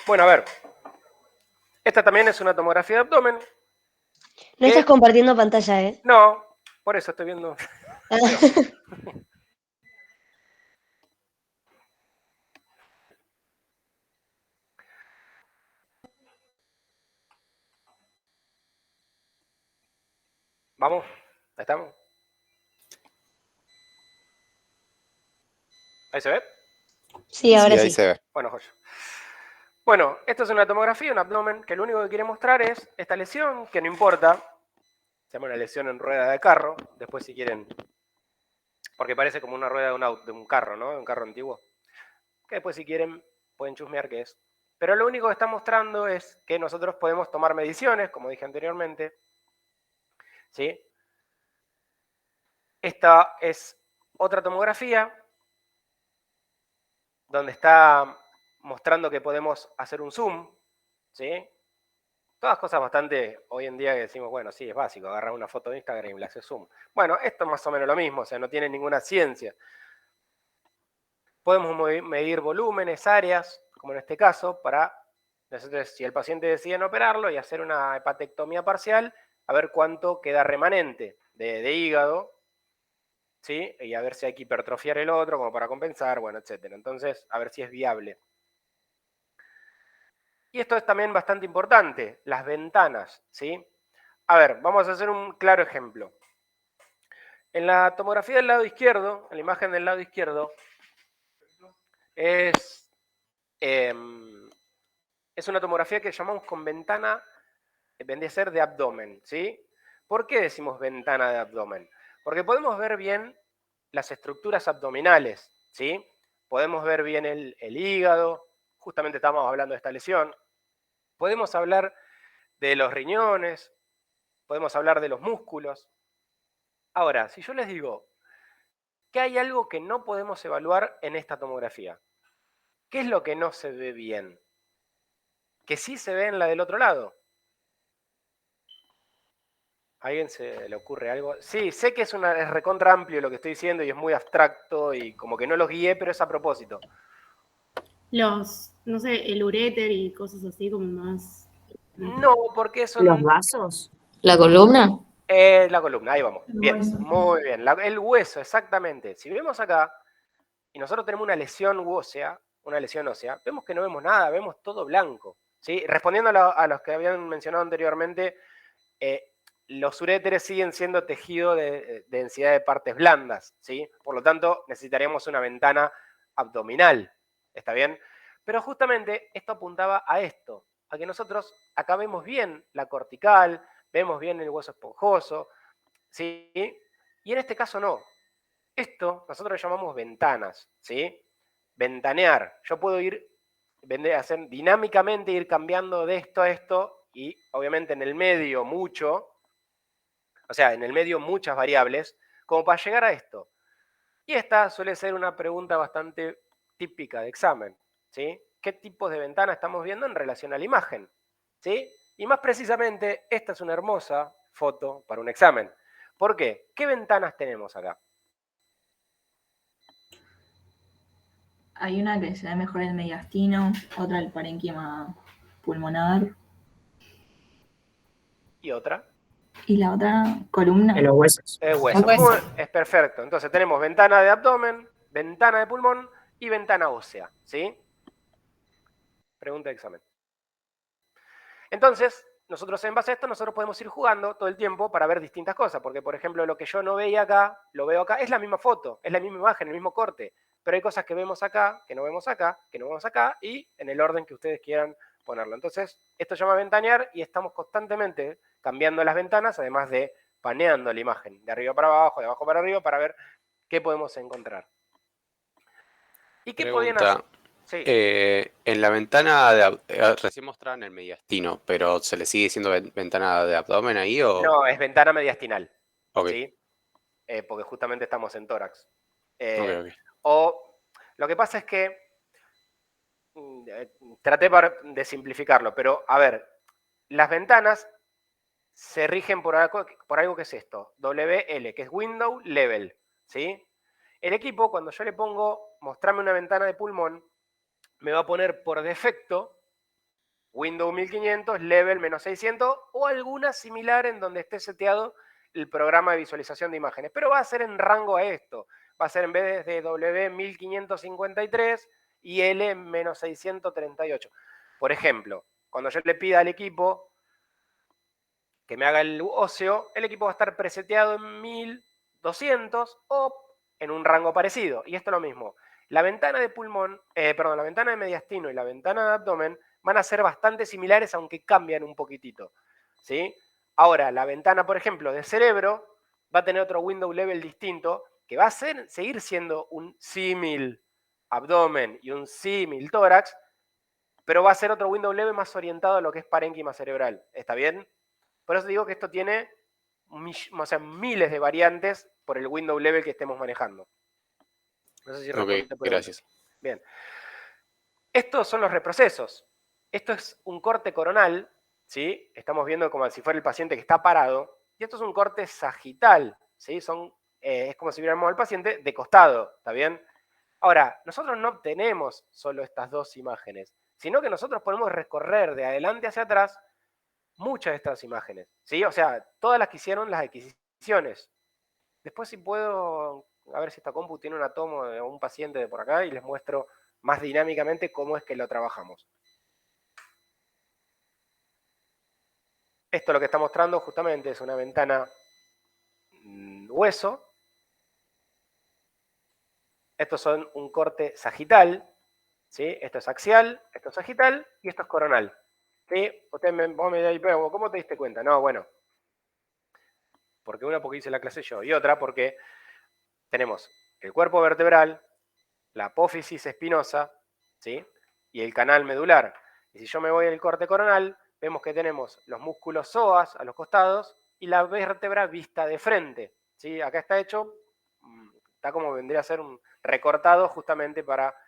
Bueno, a ver. Esta también es una tomografía de abdomen. No estás compartiendo pantalla, ¿eh? No, por eso estoy viendo. Vamos, ahí estamos. ¿Ahí se ve? Sí, ahora Sí, ahí sí. se ve. Bueno, joya. Bueno, esto es una tomografía, un abdomen, que lo único que quiere mostrar es esta lesión, que no importa. Se llama una lesión en rueda de carro. Después si quieren, porque parece como una rueda de un carro, ¿no? De un carro antiguo. Que después si quieren pueden chusmear qué es. Pero lo único que está mostrando es que nosotros podemos tomar mediciones, como dije anteriormente. ¿Sí? Esta es otra tomografía donde está mostrando que podemos hacer un zoom, ¿sí? Todas cosas bastante, hoy en día que decimos, bueno, sí, es básico, agarrar una foto de Instagram y le haces zoom. Bueno, esto es más o menos lo mismo, o sea, no tiene ninguna ciencia. Podemos medir volúmenes, áreas, como en este caso, para, entonces, si el paciente decide no operarlo y hacer una hepatectomía parcial, a ver cuánto queda remanente de hígado, ¿sí? Y a ver si hay que hipertrofiar el otro, como para compensar, bueno, etcétera. Entonces, a ver si es viable. Y esto es también bastante importante, las ventanas, ¿sí? A ver, vamos a hacer un claro ejemplo. En la tomografía del lado izquierdo, en la imagen del lado izquierdo, es una tomografía que llamamos con ventana, vendría a ser de abdomen, ¿sí? ¿Por qué decimos ventana de abdomen? Porque podemos ver bien las estructuras abdominales, ¿sí? Podemos ver bien el hígado, justamente estamos hablando de esta lesión. Podemos hablar de los riñones, podemos hablar de los músculos. Ahora, si yo les digo que hay algo que no podemos evaluar en esta tomografía, ¿qué es lo que no se ve bien? Que sí se ve en la del otro lado. ¿A alguien se le ocurre algo? Sí, sé que es recontra amplio lo que estoy diciendo y es muy abstracto y como que no los guié, pero es a propósito. No sé, el uréter y cosas así como más... No, porque son... ¿Los vasos? ¿La columna? La columna, ahí vamos. Bien, muy bien. El hueso, exactamente. Si vemos acá, y nosotros tenemos una lesión ósea, vemos que no vemos nada, vemos todo blanco. ¿Sí? Respondiendo a los que habían mencionado anteriormente, los uréteres siguen siendo tejido de densidad de partes blandas, ¿sí? Por lo tanto, necesitaríamos una ventana abdominal, ¿está bien? Pero justamente esto apuntaba a esto, a que nosotros acá vemos bien la cortical, vemos bien el hueso esponjoso, ¿sí? Y en este caso no. Esto nosotros lo llamamos ventanas, ¿sí? Ventanear. Yo puedo hacer dinámicamente, ir cambiando de esto a esto y obviamente en el medio mucho, o sea, en el medio muchas variables, como para llegar a esto. Y esta suele ser una pregunta bastante típica de examen, ¿sí? ¿Qué tipos de ventana estamos viendo en relación a la imagen? ¿Sí? Y más precisamente, esta es una hermosa foto para un examen. ¿Por qué? ¿Qué ventanas tenemos acá? Hay una que se ve mejor el mediastino, otra el parénquima pulmonar. ¿Y otra? Y la otra columna. En los huesos. Hueso. Es perfecto. Entonces tenemos ventana de abdomen, ventana de pulmón y ventana ósea, ¿sí? Pregunta de examen. Entonces, nosotros en base a esto, nosotros podemos ir jugando todo el tiempo para ver distintas cosas, porque por ejemplo, lo que yo no veía acá, lo veo acá, es la misma foto, es la misma imagen, el mismo corte, pero hay cosas que vemos acá, que no vemos acá, que no vemos acá, y en el orden que ustedes quieran ponerlo. Entonces, esto se llama ventanear y estamos constantemente cambiando las ventanas, además de paneando la imagen, de arriba para abajo, de abajo para arriba, para ver qué podemos encontrar. ¿Y qué podían hacer? Sí. En la ventana recién mostraban el mediastino, pero ¿se le sigue diciendo ventana de abdomen ahí o...? No, es ventana mediastinal. Okay. ¿Sí? Porque justamente estamos en tórax. Okay. O lo que pasa es que traté de simplificarlo, pero a ver, las ventanas se rigen por algo que es esto, WL, que es Window Level, ¿sí? El equipo, cuando yo le pongo mostrarme una ventana de pulmón, me va a poner por defecto Windows 1500, Level menos 600 o alguna similar en donde esté seteado el programa de visualización de imágenes. Pero va a ser en rango a esto. Va a ser en vez de W1553 y L menos 638. Por ejemplo, cuando yo le pida al equipo que me haga el óseo, el equipo va a estar preseteado en 1200 o en un rango parecido. Y esto es lo mismo. La ventana de pulmón, la ventana de mediastino y la ventana de abdomen van a ser bastante similares, aunque cambian un poquitito, ¿sí? Ahora, la ventana, por ejemplo, de cerebro va a tener otro window level distinto, que va a seguir siendo un símil abdomen y un símil tórax, pero va a ser otro window level más orientado a lo que es parénquima cerebral. ¿Está bien? Por eso digo que esto tiene miles de variantes por el window level que estemos manejando. No sé si respondí Ok, la pregunta. gracias. Bien. Estos son los reprocesos. Esto es un corte coronal, ¿sí? Estamos viendo como si fuera el paciente que está parado. Y esto es un corte sagital, ¿sí? Es como si viéramos al paciente de costado, ¿está bien? Ahora, nosotros no obtenemos solo estas dos imágenes, sino que nosotros podemos recorrer de adelante hacia atrás muchas de estas imágenes, ¿sí? O sea, todas las que hicieron las adquisiciones. Después si puedo, a ver si esta compu tiene una toma de un paciente de por acá y les muestro más dinámicamente cómo es que lo trabajamos. Esto lo que está mostrando justamente es una ventana hueso. Estos son un corte sagital, ¿sí? Esto es axial, esto es sagital y esto es coronal, ¿sí? Vos me dirás, pero ¿cómo te diste cuenta? No, bueno, porque una porque hice la clase yo y otra porque tenemos el cuerpo vertebral, la apófisis espinosa, ¿sí? Y el canal medular. Y si yo me voy al corte coronal, vemos que tenemos los músculos psoas a los costados y la vértebra vista de frente, ¿sí? Acá está hecho, está como vendría a ser un recortado justamente para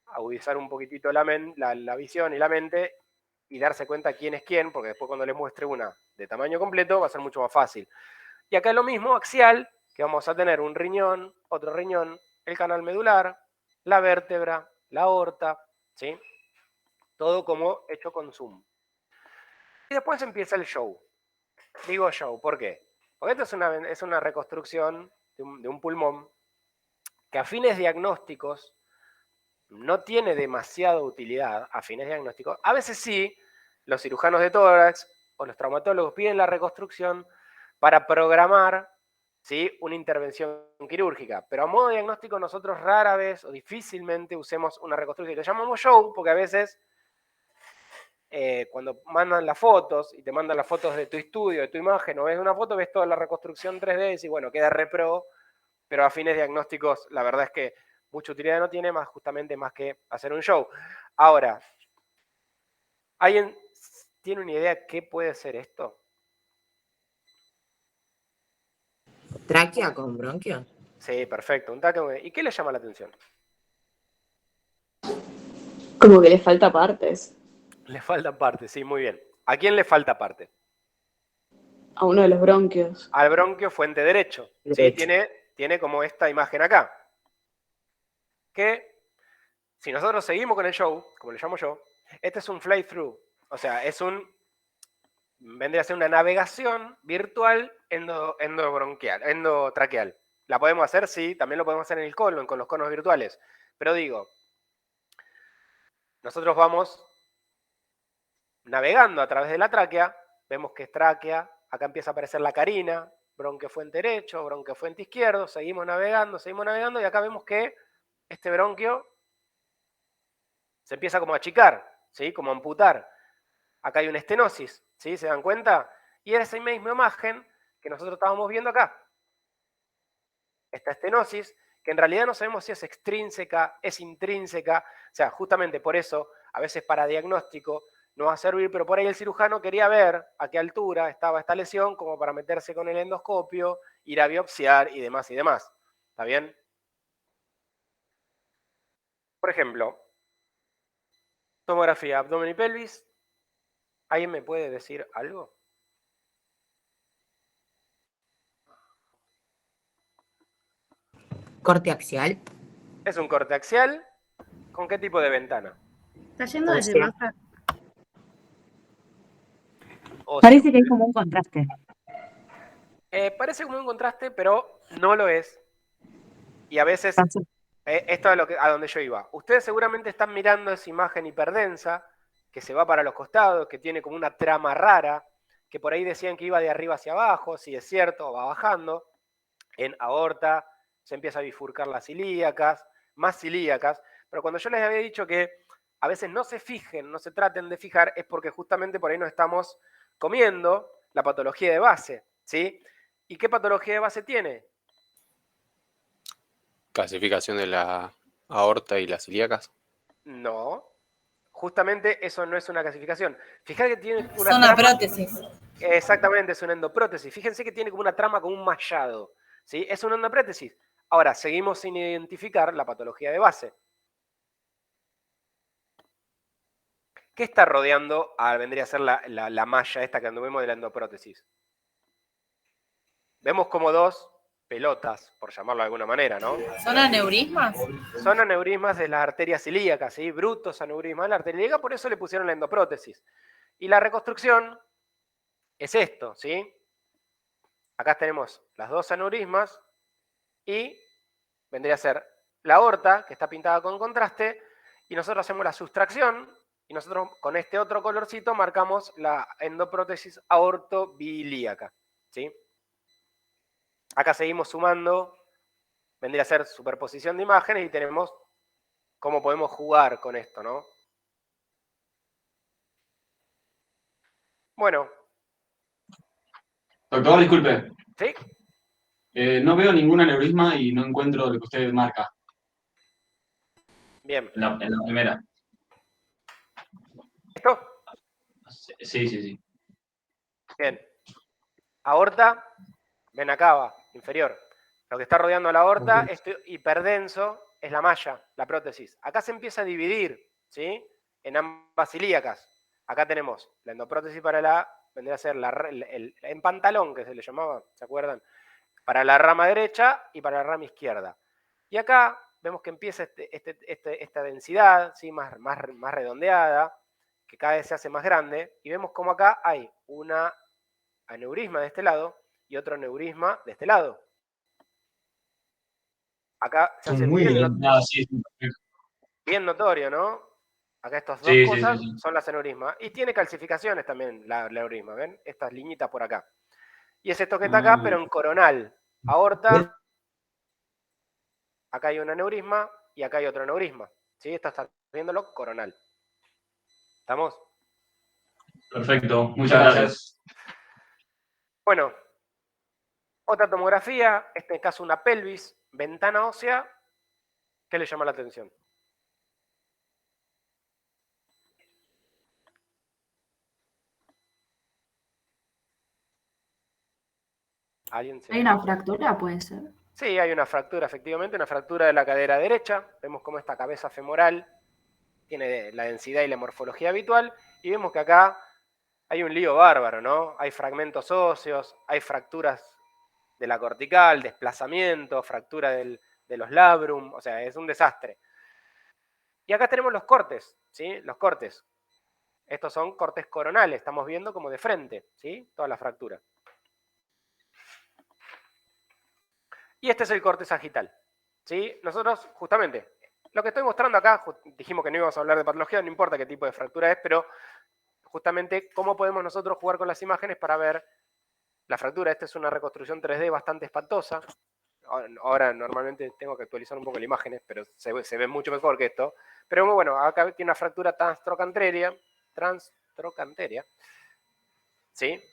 agudizar un poquitito la visión y la mente y darse cuenta quién es quién, porque después cuando les muestre una de tamaño completo va a ser mucho más fácil. Y acá es lo mismo, axial, que vamos a tener un riñón, otro riñón, el canal medular, la vértebra, la aorta, ¿sí? Todo como hecho con zoom. Y después empieza el show. Digo show, ¿por qué? Porque esto es una reconstrucción de un pulmón que a fines diagnósticos no tiene demasiada utilidad, a fines diagnósticos. A veces sí, los cirujanos de tórax o los traumatólogos piden la reconstrucción para programar, ¿sí?, una intervención quirúrgica. Pero a modo diagnóstico nosotros rara vez o difícilmente usemos una reconstrucción. Lo llamamos show porque a veces cuando mandan las fotos y te mandan las fotos de tu estudio, de tu imagen, o ves una foto, ves toda la reconstrucción 3D y decís, bueno, queda repro, pero a fines diagnósticos la verdad es que mucha utilidad no tiene, justamente más que hacer un show. Ahora, ¿alguien tiene una idea qué puede ser esto? ¿Tráquea con bronquios? Sí, perfecto. ¿Y qué le llama la atención? Como que le falta partes Le falta parte, sí, muy bien. ¿A quién le falta parte? a uno de los bronquios. Al bronquio fuente derecho. ¿Sí? Tiene como esta imagen acá. Que si nosotros seguimos con el show, como le llamo yo, este es un fly-through. O sea, vendría a ser una navegación virtual endotraqueal. ¿La podemos hacer? Sí, también lo podemos hacer en el colon, con los conos virtuales. Pero digo, nosotros vamos navegando a través de la tráquea, vemos que es tráquea, acá empieza a aparecer la carina, bronquiofuente derecho, bronquiofuente izquierdo, seguimos navegando y acá vemos que este bronquio se empieza como a achicar, ¿sí? Como a amputar. Acá hay una estenosis, ¿sí? ¿Se dan cuenta? Y era esa misma imagen que nosotros estábamos viendo acá. Esta estenosis, que en realidad no sabemos si es extrínseca, es intrínseca, o sea, justamente por eso, a veces para diagnóstico no va a servir, pero por ahí el cirujano quería ver a qué altura estaba esta lesión como para meterse con el endoscopio, ir a biopsiar y demás y demás. ¿Está bien? Por ejemplo, tomografía abdomen y pelvis. ¿Alguien me puede decir algo? ¿Corte axial? Es un corte axial. ¿Con qué tipo de ventana? Está yendo desde Ósea. más óseo. Parece que hay como un contraste. Parece como un contraste, pero no lo es. Y a veces, esto es a donde yo iba. Ustedes seguramente están mirando esa imagen hiperdensa, que se va para los costados, que tiene como una trama rara, que por ahí decían que iba de arriba hacia abajo, si es cierto, va bajando. En aorta se empieza a bifurcar las ilíacas, más ilíacas, pero cuando yo les había dicho que a veces no se fijen, no se traten de fijar, es porque justamente por ahí nos estamos comiendo la patología de base, ¿sí? ¿Y qué patología de base tiene? Clasificación de la aorta y las ilíacas. No, justamente eso no es una clasificación. Fíjate que tiene una Es una trama. prótesis. Exactamente, es una endoprótesis. Fíjense que tiene como una trama como un mallado, ¿sí? Es una endoprótesis. Ahora, seguimos sin identificar la patología de base. ¿Qué está rodeando vendría a ser la malla esta que vemos de la endoprótesis? Vemos como dos pelotas, por llamarlo de alguna manera, ¿no? ¿Son aneurismas? Son aneurismas de las arterias ilíacas, ¿sí? Brutos aneurismas de la arteria ilíaca, por eso le pusieron la endoprótesis. Y la reconstrucción es esto, ¿sí? Acá tenemos las dos aneurismas y vendría a ser la aorta, que está pintada con contraste, y nosotros hacemos la sustracción, y nosotros con este otro colorcito marcamos la endoprótesis aortobilíaca, ¿sí? Acá seguimos sumando, vendría a ser superposición de imágenes, y tenemos cómo podemos jugar con esto, ¿no? Bueno. Doctor, disculpe. ¿Sí? No veo ningún aneurisma y no encuentro lo que usted marca. Bien. En la primera. ¿Esto? Sí. Bien. Aorta, vena cava, inferior. Lo que está rodeando la aorta, esto hiperdenso, es la malla, la prótesis. Acá se empieza a dividir, ¿sí? En ambas ilíacas. Acá tenemos la endoprótesis para vendría a ser el pantalón, que se le llamaba, ¿se acuerdan? Para la rama derecha y para la rama izquierda. Y acá vemos que empieza esta densidad, ¿sí? más redondeada, que cada vez se hace más grande, y vemos como acá hay una aneurisma de este lado y otro aneurisma de este lado. Acá se hace bien notorio, ¿no? Acá estas dos cosas son las aneurismas. Y tiene calcificaciones también la aneurisma, ¿ven? Estas liñitas por acá. Y es esto que está acá, pero en coronal. Aorta, acá hay un aneurisma y acá hay otro aneurisma. ¿Sí? Esto está viéndolo coronal. ¿Estamos? Perfecto, muchas gracias. Bueno, otra tomografía, en este caso una pelvis, ventana ósea, ¿qué le llama la atención? ¿Hay una fractura, puede ser? Sí, hay una fractura, efectivamente, una fractura de la cadera derecha. Vemos cómo esta cabeza femoral tiene la densidad y la morfología habitual. Y vemos que acá hay un lío bárbaro, ¿no? Hay fragmentos óseos, hay fracturas de la cortical, desplazamiento, fractura de los labrum, o sea, es un desastre. Y acá tenemos los cortes, ¿sí? Los cortes. Estos son cortes coronales, estamos viendo como de frente, ¿sí? Toda la fractura. Y este es el corte sagital, ¿sí? Nosotros, justamente, lo que estoy mostrando acá, dijimos que no íbamos a hablar de patología, no importa qué tipo de fractura es, pero justamente cómo podemos nosotros jugar con las imágenes para ver la fractura. Esta es una reconstrucción 3D bastante espantosa. Ahora normalmente tengo que actualizar un poco las imágenes, pero se ve mucho mejor que esto. Pero bueno, acá tiene una fractura transtrocanteria, ¿sí?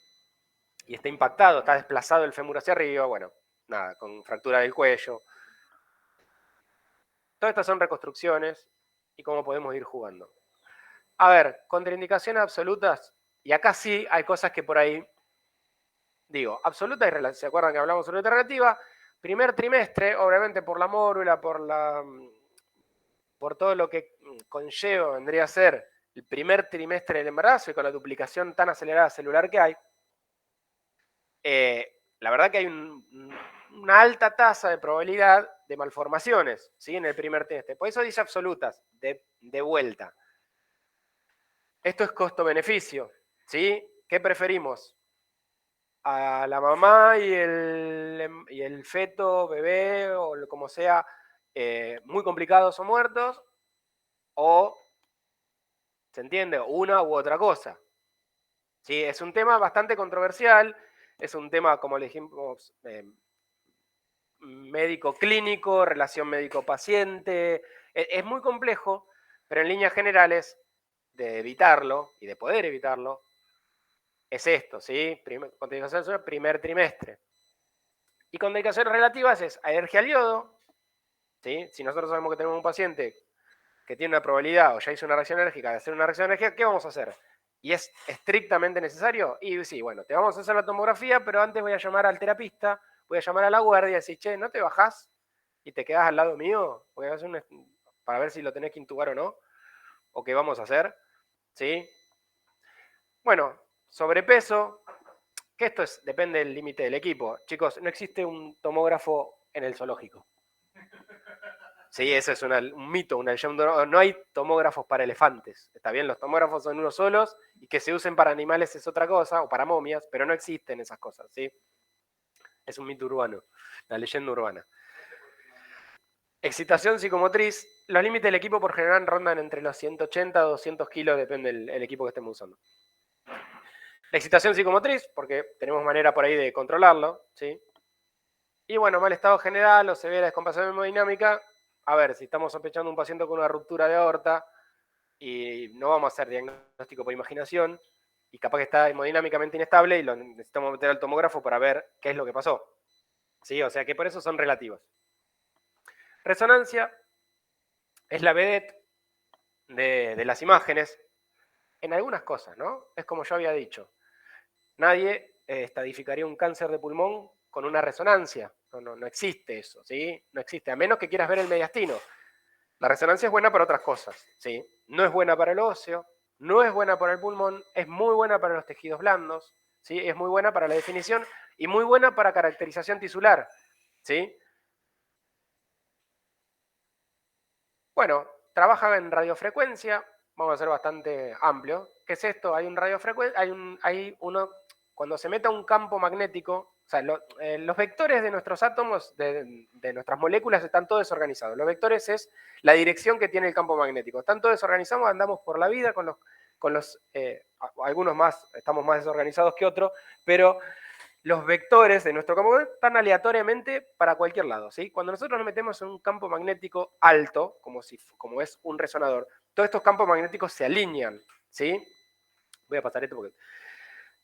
Y está impactado, está desplazado el fémur hacia arriba, bueno, nada, con fractura del cuello. Todas estas son reconstrucciones y cómo podemos ir jugando. A ver, contraindicaciones absolutas, y acá sí hay cosas que por ahí, digo, absoluta y ¿se acuerdan que hablamos sobre alternativa? Primer trimestre, obviamente por la mórula, por todo lo que conlleva, vendría a ser el primer trimestre del embarazo y con la duplicación tan acelerada celular que hay, la verdad que hay una alta tasa de probabilidad de malformaciones, ¿sí? En el primer trimestre. Por eso dice absolutas, de vuelta. Esto es costo-beneficio, ¿sí? ¿Qué preferimos? ¿A la mamá y el feto, bebé, o como sea, muy complicados o muertos? ¿O, se entiende, una u otra cosa? ¿Sí? Es un tema bastante controversial, es un tema, como le dijimos, médico-clínico, relación médico-paciente, es muy complejo, pero en líneas generales, de evitarlo y de poder evitarlo, es esto, ¿sí? Contraindicación primer trimestre. Y contraindicaciones relativas es alergia al yodo, ¿sí? Si nosotros sabemos que tenemos un paciente que tiene una probabilidad o ya hizo una reacción alérgica de hacer una reacción alérgica, ¿qué vamos a hacer? ¿Y es estrictamente necesario? Y sí, bueno, te vamos a hacer la tomografía, pero antes voy a llamar al terapista, voy a llamar a la guardia y decir, che, ¿no te bajás y te quedás al lado mío? Porque para ver si lo tenés que intubar o no, o qué vamos a hacer, ¿sí? Bueno, sobrepeso, que esto depende del límite del equipo. Chicos, no existe un tomógrafo en el zoológico. Sí, eso es un mito, una leyenda. No hay tomógrafos para elefantes. Está bien, los tomógrafos son unos solos y que se usen para animales es otra cosa, o para momias, pero no existen esas cosas, ¿sí? Es un mito urbano, la leyenda urbana. Excitación psicomotriz. Los límites del equipo por general rondan entre los 180 a 200 kilos, depende del equipo que estemos usando. La excitación psicomotriz, porque tenemos manera por ahí de controlarlo, ¿sí? Y bueno, mal estado general o severa descompensación hemodinámica. A ver, si estamos sospechando un paciente con una ruptura de aorta y no vamos a hacer diagnóstico por imaginación y capaz que está hemodinámicamente inestable y lo necesitamos meter al tomógrafo para ver qué es lo que pasó. ¿Sí? O sea que por eso son relativas. Resonancia es la vedette de las imágenes en algunas cosas, ¿no? Es como yo había dicho. Nadie estadificaría un cáncer de pulmón con una resonancia. No existe eso, ¿sí? No existe, a menos que quieras ver el mediastino. La resonancia es buena para otras cosas, ¿sí? No es buena para el óseo, no es buena para el pulmón, es muy buena para los tejidos blandos, ¿sí? Es muy buena para la definición y muy buena para caracterización tisular, ¿sí? Bueno, trabaja en radiofrecuencia, vamos a ser bastante amplio. ¿Qué es esto? Hay un radiofrecuencia, hay uno, cuando se mete a un campo magnético, o sea, los vectores de nuestros átomos, de nuestras moléculas, están todos desorganizados. Los vectores es la dirección que tiene el campo magnético. Están todos desorganizados, andamos por la vida algunos más, estamos más desorganizados que otros, pero los vectores de nuestro campo magnético están aleatoriamente para cualquier lado, ¿sí? Cuando nosotros nos metemos en un campo magnético alto, como es un resonador, todos estos campos magnéticos se alinean, ¿sí? Voy a pasar esto porque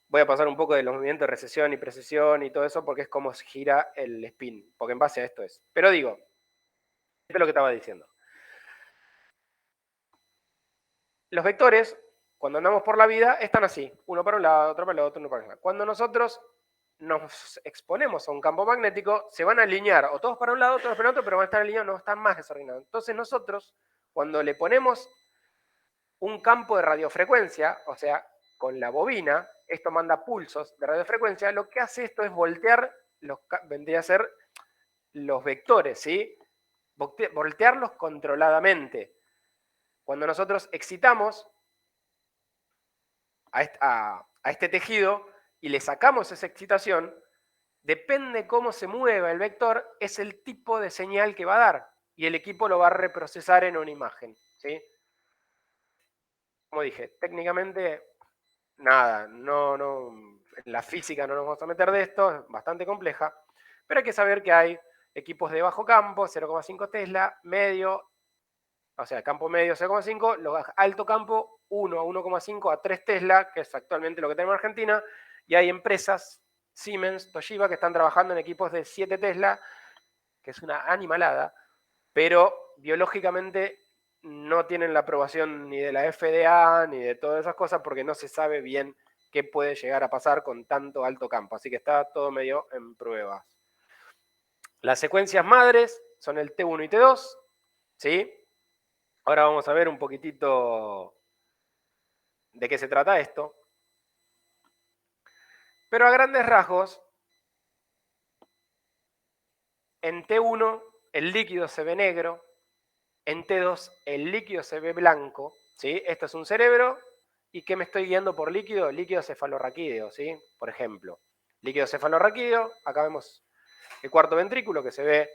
voy a pasar un poco de los movimientos de recesión y precesión y todo eso porque es como se gira el spin, porque en base a esto es. Pero digo, esto es lo que estaba diciendo. Los vectores, cuando andamos por la vida, están así, uno para un lado, otro para el otro, uno para el otro. Cuando nosotros nos exponemos a un campo magnético, se van a alinear o todos para un lado, todos para el otro, pero van a estar alineados, no están más desordenados. Entonces nosotros, cuando le ponemos un campo de radiofrecuencia, o sea, con la bobina, esto manda pulsos de radiofrecuencia, lo que hace esto es voltear, vendría a ser los vectores, ¿sí? Voltearlos controladamente. Cuando nosotros excitamos a este tejido y le sacamos esa excitación, depende cómo se mueva el vector, es el tipo de señal que va a dar. Y el equipo lo va a reprocesar en una imagen, ¿sí? Como dije, técnicamente, nada, la física no nos vamos a meter de esto, es bastante compleja, pero hay que saber que hay equipos de bajo campo, 0,5 Tesla, medio, o sea, campo medio 0,5, los alto campo 1 a 1,5 a 3 Tesla, que es actualmente lo que tenemos en Argentina, y hay empresas, Siemens, Toshiba, que están trabajando en equipos de 7 Tesla, que es una animalada, pero biológicamente no tienen la aprobación ni de la FDA ni de todas esas cosas porque no se sabe bien qué puede llegar a pasar con tanto alto campo. Así que está todo medio en pruebas. Las secuencias madres son el T1 y T2, ¿sí? Ahora vamos a ver un poquitito de qué se trata esto. Pero a grandes rasgos, en T1 el líquido se ve negro, en T2 el líquido se ve blanco, ¿sí? Esto es un cerebro ¿Y qué me estoy guiando por líquido? Líquido cefalorraquídeo, ¿sí? Por ejemplo, líquido cefalorraquídeo, acá vemos el cuarto ventrículo que se ve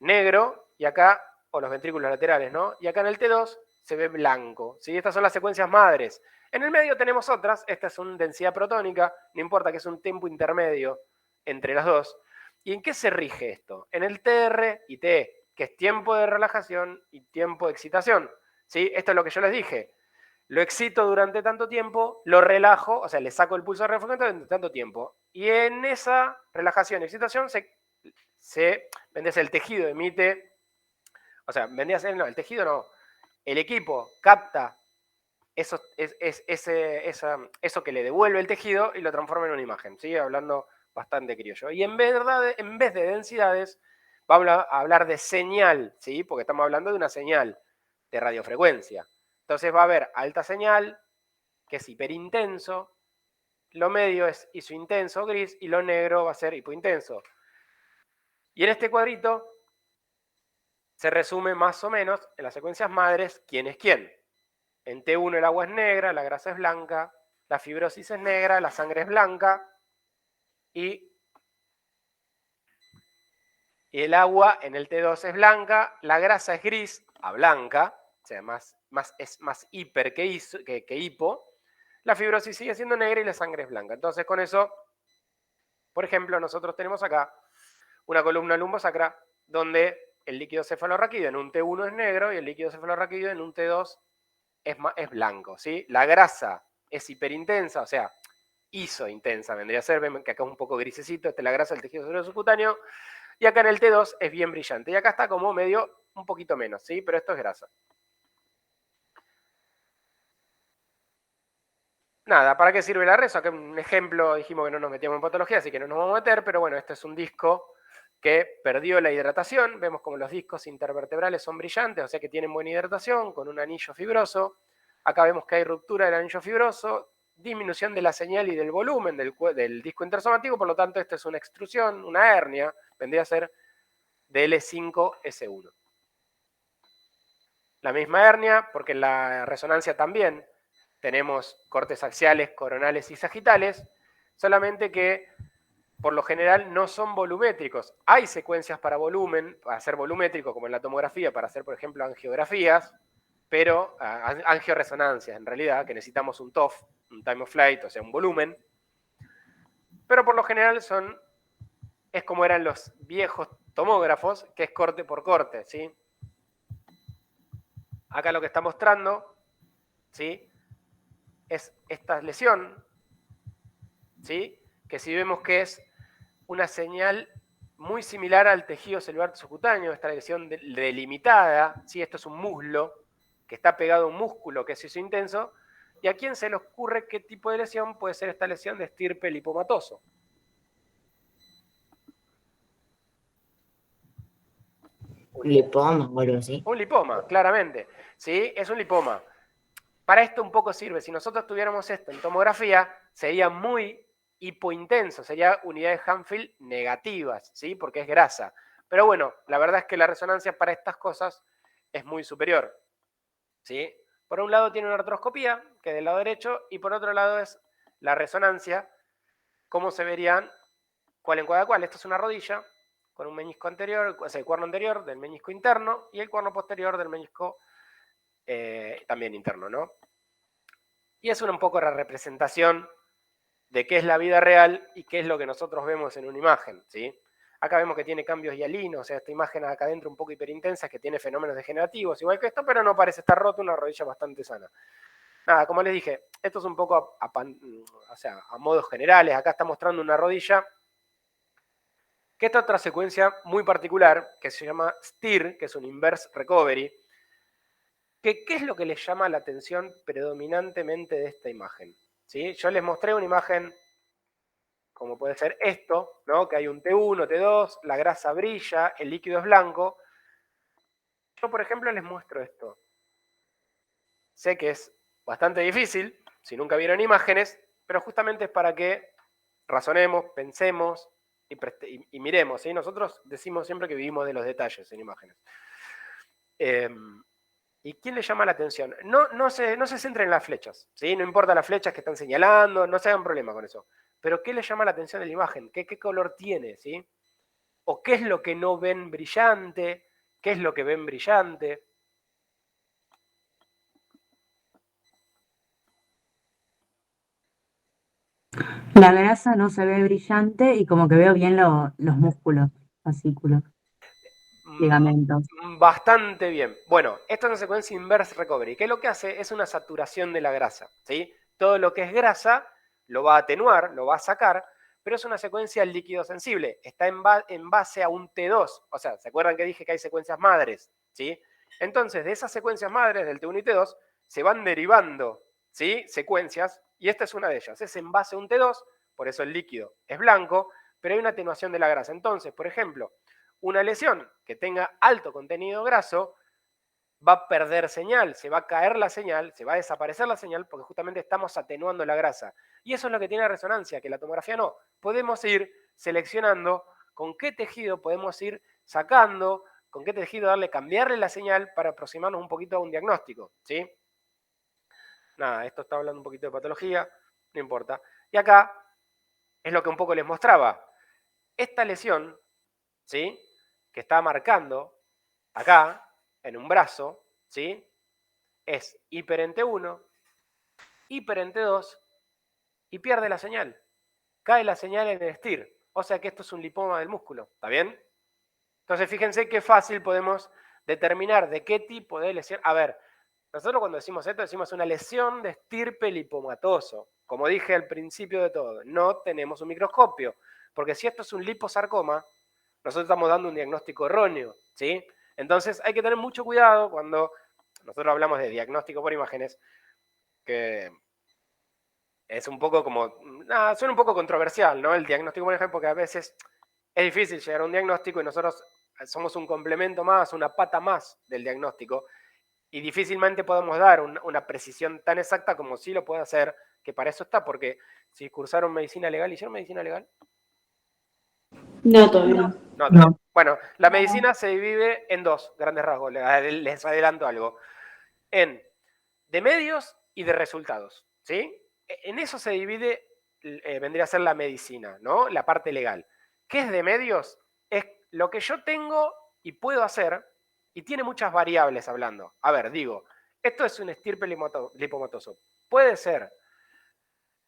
negro, y acá, o los ventrículos laterales, ¿no? Y acá en el T2 se ve blanco, ¿sí? Estas son las secuencias madres. En el medio tenemos otras, esta es una densidad protónica, no importa que es un tiempo intermedio entre las dos. ¿Y en qué se rige esto? En el TR y T, que es tiempo de relajación y tiempo de excitación, ¿sí? Esto es lo que yo les dije. Lo excito durante tanto tiempo, lo relajo, o sea, le saco el pulso refrescante durante tanto tiempo. Y en esa relajación y excitación vendría a ser el tejido emite, o sea, vendría a ser, no, el tejido no, el equipo capta eso que le devuelve el tejido y lo transforma en una imagen, ¿sí? Hablando bastante criollo. Y en vez de densidades, vamos a hablar de señal, ¿sí? Porque estamos hablando de una señal de radiofrecuencia. Entonces va a haber alta señal, que es hiperintenso, lo medio es isointenso, gris, y lo negro va a ser hipointenso. Y en este cuadrito se resume más o menos en las secuencias madres quién es quién. En T1 el agua es negra, la grasa es blanca, la fibrosis es negra, la sangre es blanca, y el agua en el T2 es blanca, la grasa es gris a blanca, o sea, es más hiper que hipo, la fibrosis sigue siendo negra y la sangre es blanca. Entonces con eso, por ejemplo, nosotros tenemos acá una columna lumbosacra donde el líquido cefalorraquídeo en un T1 es negro y el líquido cefalorraquídeo en un T2 es blanco, ¿sí? La grasa es hiperintensa, o sea, isointensa vendría a ser, ven que acá es un poco grisecito, esta es la grasa del tejido celular subcutáneo, y acá en el T2 es bien brillante, y acá está como medio, un poquito menos, ¿sí? Pero esto es grasa. Nada, ¿para qué sirve la reso? Acá un ejemplo, dijimos que no nos metíamos en patología, así que no nos vamos a meter, pero bueno, este es un disco que perdió la hidratación, vemos como los discos intervertebrales son brillantes, o sea que tienen buena hidratación, con un anillo fibroso. Acá vemos que hay ruptura del anillo fibroso, disminución de la señal y del volumen del disco intersomático, por lo tanto esta es una extrusión, una hernia, vendría a ser de L5S1. La misma hernia, porque en la resonancia también tenemos cortes axiales, coronales y sagitales, solamente que por lo general no son volumétricos. Hay secuencias para volumen, para ser volumétrico, como en la tomografía, para hacer, por ejemplo, angiografías, pero angioresonancias, en realidad, que necesitamos un TOF, un time of flight, o sea, un volumen. Pero por lo general es como eran los viejos tomógrafos, que es corte por corte, ¿sí? Acá lo que está mostrando, ¿sí?, es esta lesión, ¿sí?, que si vemos que es una señal muy similar al tejido celular subcutáneo, esta lesión delimitada, ¿sí? Esto es un muslo que está pegado a un músculo que es isointenso, y a quién se le ocurre qué tipo de lesión puede ser esta lesión de estirpe lipomatoso. Un lipoma o algo así. Un lipoma, claramente, ¿sí? Es un lipoma. Para esto un poco sirve. Si nosotros tuviéramos esto en tomografía, sería muy hipointenso, sería unidades Hanfield negativas, ¿sí? Porque es grasa. Pero bueno, la verdad es que la resonancia para estas cosas es muy superior, ¿sí? Por un lado tiene una artroscopía, que es del lado derecho, y por otro lado es la resonancia, cómo se verían cuál en cada cual. Esto es una rodilla con un meñisco anterior, o sea, el cuerno anterior del meñisco interno y el cuerno posterior del meñisco también interno, ¿no? Y es un poco la representación de qué es la vida real y qué es lo que nosotros vemos en una imagen, ¿sí? Acá vemos que tiene cambios hialinos, o sea, esta imagen acá adentro un poco hiperintensa, que tiene fenómenos degenerativos, igual que esto, pero no parece estar roto, una rodilla bastante sana. Nada, como les dije, esto es un poco a modos generales. Acá está mostrando una rodilla, que esta otra secuencia muy particular, que se llama STIR, que es un Inverse Recovery, ¿qué es lo que les llama la atención predominantemente de esta imagen? ¿Sí? Yo les mostré una imagen como puede ser esto, ¿no? Que hay un T1, T2, la grasa brilla, el líquido es blanco. Yo, por ejemplo, les muestro esto. Sé que es bastante difícil, si nunca vieron imágenes, pero justamente es para que razonemos, pensemos y miremos, ¿sí? Nosotros decimos siempre que vivimos de los detalles en imágenes. ¿Y quién le llama la atención? No se centren en las flechas, ¿sí? No importa las flechas que están señalando, no se hagan problema con eso. Pero ¿qué le llama la atención de la imagen? ¿Qué color tiene, ¿sí? ¿O qué es lo que no ven brillante? ¿Qué es lo que ven brillante? La grasa no se ve brillante y como que veo bien los músculos, fascículos, ligamentos. Bastante bien. Bueno, esto es una secuencia inverse recovery, que lo que hace es una saturación de la grasa, ¿sí? Todo lo que es grasa lo va a atenuar, lo va a sacar, pero es una secuencia líquido sensible. Está en base a un T2. O sea, ¿se acuerdan que dije que hay secuencias madres? ¿Sí? Entonces, de esas secuencias madres del T1 y T2 se van derivando, ¿sí? Secuencias, y esta es una de ellas. Es en base a un T2, por eso el líquido es blanco, pero hay una atenuación de la grasa. Entonces, por ejemplo, una lesión que tenga alto contenido graso va a perder señal, se va a caer la señal, se va a desaparecer la señal porque justamente estamos atenuando la grasa. Y eso es lo que tiene resonancia, que la tomografía no. Podemos ir seleccionando con qué tejido podemos ir sacando, con qué tejido cambiarle la señal para aproximarnos un poquito a un diagnóstico, ¿sí? Nada, esto está hablando un poquito de patología, no importa. Y acá es lo que un poco les mostraba. Esta lesión, ¿sí? Que está marcando acá, en un brazo, ¿sí? Es hiper en T1, hiper en T2 y pierde la señal. Cae la señal en el STIR. O sea que esto es un lipoma del músculo. ¿Está bien? Entonces fíjense qué fácil podemos determinar de qué tipo de lesión. A ver, nosotros cuando decimos esto decimos una lesión de estirpe lipomatoso. Como dije al principio de todo, no tenemos un microscopio. Porque si esto es un liposarcoma, nosotros estamos dando un diagnóstico erróneo, ¿sí? Entonces hay que tener mucho cuidado cuando nosotros hablamos de diagnóstico por imágenes, que es un poco como, suena un poco controversial, ¿no? El diagnóstico por imagen, porque a veces es difícil llegar a un diagnóstico y nosotros somos un complemento más, una pata más del diagnóstico, y difícilmente podemos dar una precisión tan exacta como sí lo puede hacer, que para eso está, porque si cursaron medicina legal, ¿hicieron medicina legal? No, todavía no. No, todavía. Bueno, la medicina se divide en dos grandes rasgos, les adelanto algo. En de medios y de resultados, ¿sí? En eso se divide, vendría a ser la medicina, ¿no? La parte legal. ¿Qué es de medios? Es lo que yo tengo y puedo hacer, y tiene muchas variables hablando. A ver, digo, esto es un estirpe lipomatoso. Puede ser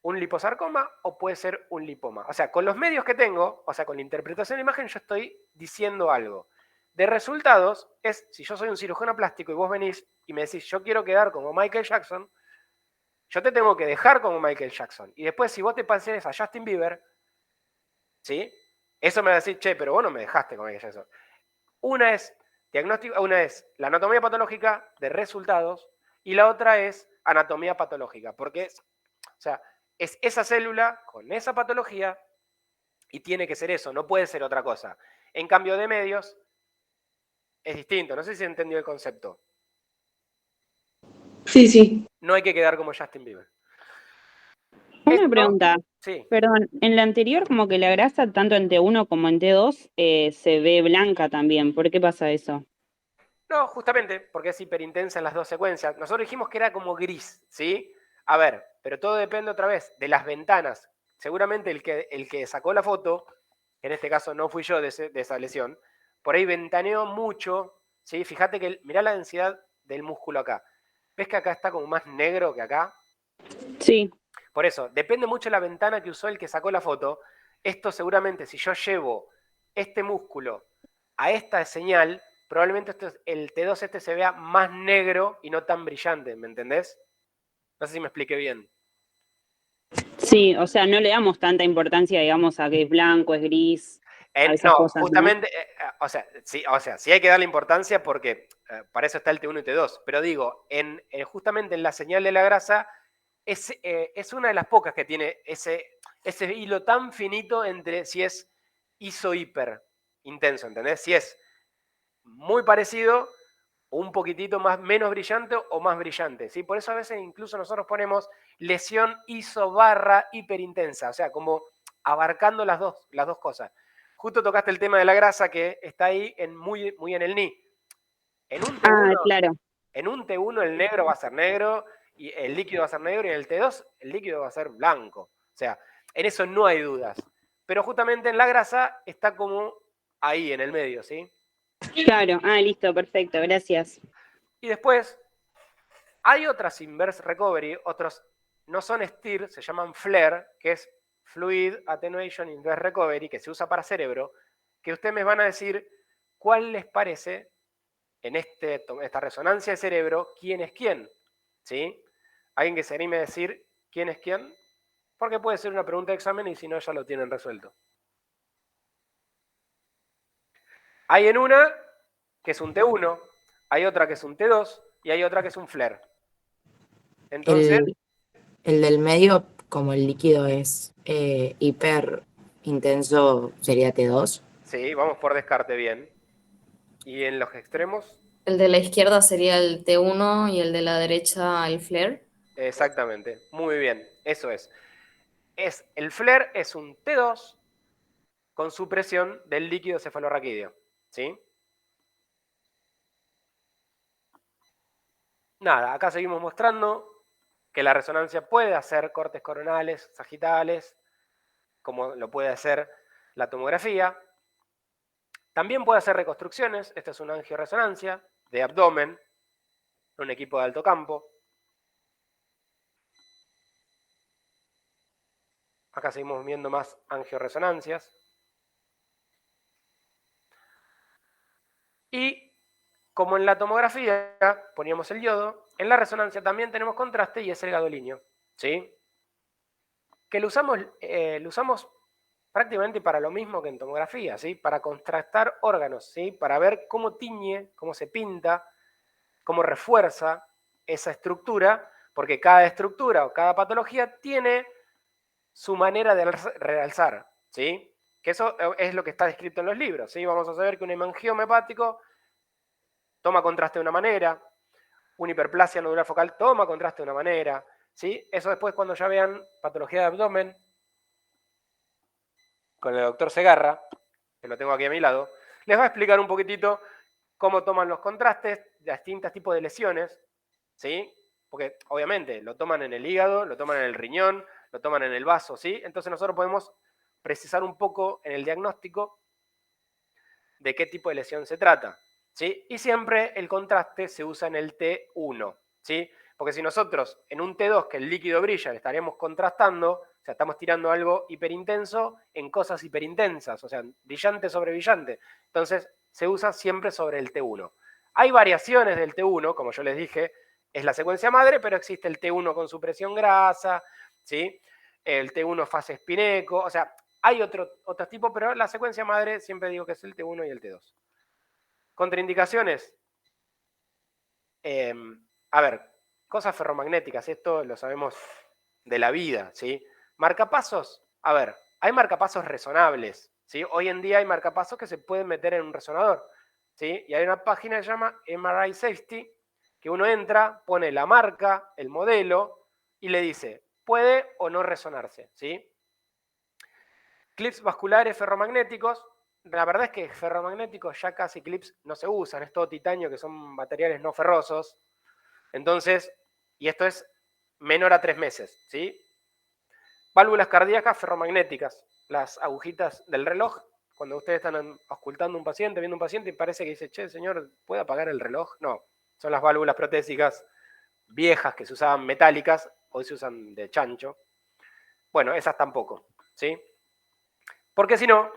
un liposarcoma o puede ser un lipoma. O sea, con los medios que tengo, o sea, con la interpretación de imagen, yo estoy diciendo algo. De resultados es, si yo soy un cirujano plástico y vos venís y me decís, yo quiero quedar como Michael Jackson, yo te tengo que dejar como Michael Jackson. Y después, si vos te pareces a Justin Bieber, ¿sí? Eso me va a decir, che, pero vos no me dejaste como Michael Jackson. Una es diagnóstico, una es la anatomía patológica de resultados y la otra es anatomía patológica, porque es esa célula con esa patología y tiene que ser eso, no puede ser otra cosa. En cambio de medios es distinto, no sé si entendió el concepto. Sí, sí. No hay que quedar como Justin Bieber. Una pregunta. Sí. Perdón, en la anterior como que la grasa tanto en T1 como en T2 se ve blanca también. ¿Por qué pasa eso? No, justamente porque es hiperintensa en las dos secuencias. Nosotros dijimos que era como gris, ¿sí? A ver, pero todo depende otra vez de las ventanas. Seguramente el que sacó la foto, en este caso no fui yo de esa lesión, por ahí ventaneó mucho, ¿sí? Fíjate que mirá la densidad del músculo acá. ¿Ves que acá está como más negro que acá? Sí. Por eso, depende mucho de la ventana que usó el que sacó la foto. Esto seguramente, si yo llevo este músculo a esta señal, probablemente el T2 este se vea más negro y no tan brillante, ¿me entendés? No sé si me expliqué bien. Sí, o sea, no le damos tanta importancia, digamos, a que es blanco, es gris. No, cosas, justamente, ¿no? Sí hay que darle importancia porque para eso está el T1 y T2. Pero digo, justamente en la señal de la grasa es una de las pocas que tiene ese hilo tan finito entre si es iso-hiper intenso, ¿entendés? Si es muy parecido, un poquitito menos brillante o más brillante, ¿sí? Por eso a veces incluso nosotros ponemos lesión iso/hiperintensa, o sea, como abarcando las dos cosas. Justo tocaste el tema de la grasa que está ahí muy en el NI. En un T1, claro. En un T1 el negro va a ser negro, y el líquido va a ser negro, y en el T2 el líquido va a ser blanco. O sea, en eso no hay dudas. Pero justamente en la grasa está como ahí, en el medio, ¿sí? Claro, listo, perfecto, gracias. Y después, hay otras inverse recovery, otros no son STIR, se llaman FLAIR, que es Fluid Attenuation Inverse Recovery, que se usa para cerebro, que ustedes me van a decir cuál les parece en esta resonancia de cerebro, quién es quién, ¿sí? ¿Alguien que se anime a decir quién es quién? Porque puede ser una pregunta de examen y si no ya lo tienen resuelto. Hay en una que es un T1, hay otra que es un T2 y hay otra que es un FLAIR. Entonces, El del medio, como el líquido es hiper intenso, sería T2. sí, vamos por descarte bien. Y en los extremos, El de la izquierda sería el T1 y el de la derecha el flare. exactamente, muy bien, eso es. El FLAIR es un T2 con supresión del líquido cefalorraquídeo, ¿sí? Nada, acá seguimos mostrando que la resonancia puede hacer cortes coronales, sagitales, como lo puede hacer la tomografía. También puede hacer reconstrucciones, esta es una angioresonancia de abdomen, un equipo de alto campo. Acá seguimos viendo más angioresonancias. Y como en la tomografía poníamos el yodo, en la resonancia también tenemos contraste y es el gadolinio, ¿sí? Que lo usamos prácticamente para lo mismo que en tomografía, ¿sí? Para contrastar órganos, ¿sí? Para ver cómo tiñe, cómo se pinta, cómo refuerza esa estructura, porque cada estructura o cada patología tiene su manera de realzar, ¿sí? Que eso es lo que está descrito en los libros, ¿sí? Vamos a saber que un hemangioma hepático toma contraste de una manera, una hiperplasia nodular focal toma contraste de una manera, ¿sí? Eso después cuando ya vean patología de abdomen, con el doctor Segarra, que lo tengo aquí a mi lado, les va a explicar un poquitito cómo toman los contrastes de distintos tipos de lesiones, ¿sí? Porque obviamente lo toman en el hígado, lo toman en el riñón, lo toman en el vaso, ¿sí? Entonces nosotros podemos precisar un poco en el diagnóstico de qué tipo de lesión se trata, ¿sí? Y siempre el contraste se usa en el T1, ¿sí? Porque si nosotros en un T2 que el líquido brilla le estaríamos contrastando, o sea, estamos tirando algo hiperintenso en cosas hiperintensas, o sea, brillante sobre brillante. Entonces se usa siempre sobre el T1. Hay variaciones del T1, como yo les dije, es la secuencia madre, pero existe el T1 con supresión grasa, ¿sí? El T1 fase espineco, o sea, hay otros tipos, pero la secuencia madre siempre digo que es el T1 y el T2. Contraindicaciones. A ver, cosas ferromagnéticas, esto lo sabemos de la vida, ¿sí? Marcapasos, a ver, hay marcapasos resonables, ¿sí? Hoy en día hay marcapasos que se pueden meter en un resonador, ¿sí? Y hay una página que se llama MRI Safety, que uno entra, pone la marca, el modelo, y le dice, puede o no resonarse, ¿sí? Clips vasculares ferromagnéticos, la verdad es que ferromagnéticos ya casi clips no se usan, es todo titanio, que son materiales no ferrosos. Entonces, y esto es menor a 3 meses, ¿sí? Válvulas cardíacas ferromagnéticas, las agujitas del reloj, cuando ustedes están auscultando un paciente, viendo un paciente y parece que dice, che, señor, ¿puede apagar el reloj? No, son las válvulas protésicas viejas que se usaban metálicas, hoy se usan de chancho. Bueno, esas tampoco, ¿sí? Porque si no,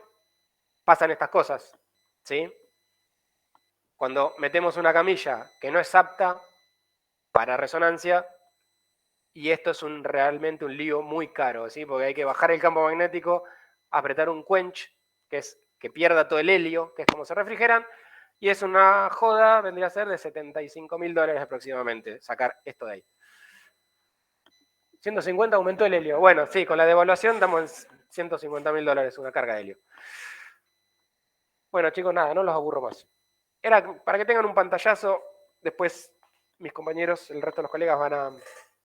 pasan estas cosas, ¿sí? Cuando metemos una camilla que no es apta para resonancia, y esto es realmente un lío muy caro, ¿sí? Porque hay que bajar el campo magnético, apretar un quench, que es que pierda todo el helio, que es como se refrigeran, y es una joda, vendría a ser de $75.000 aproximadamente, sacar esto de ahí. 150 aumentó el helio. Bueno, sí, con la devaluación damos en $150.000 una carga de helio. Bueno, chicos, nada, no los aburro más. Era para que tengan un pantallazo, después mis compañeros, el resto de los colegas van a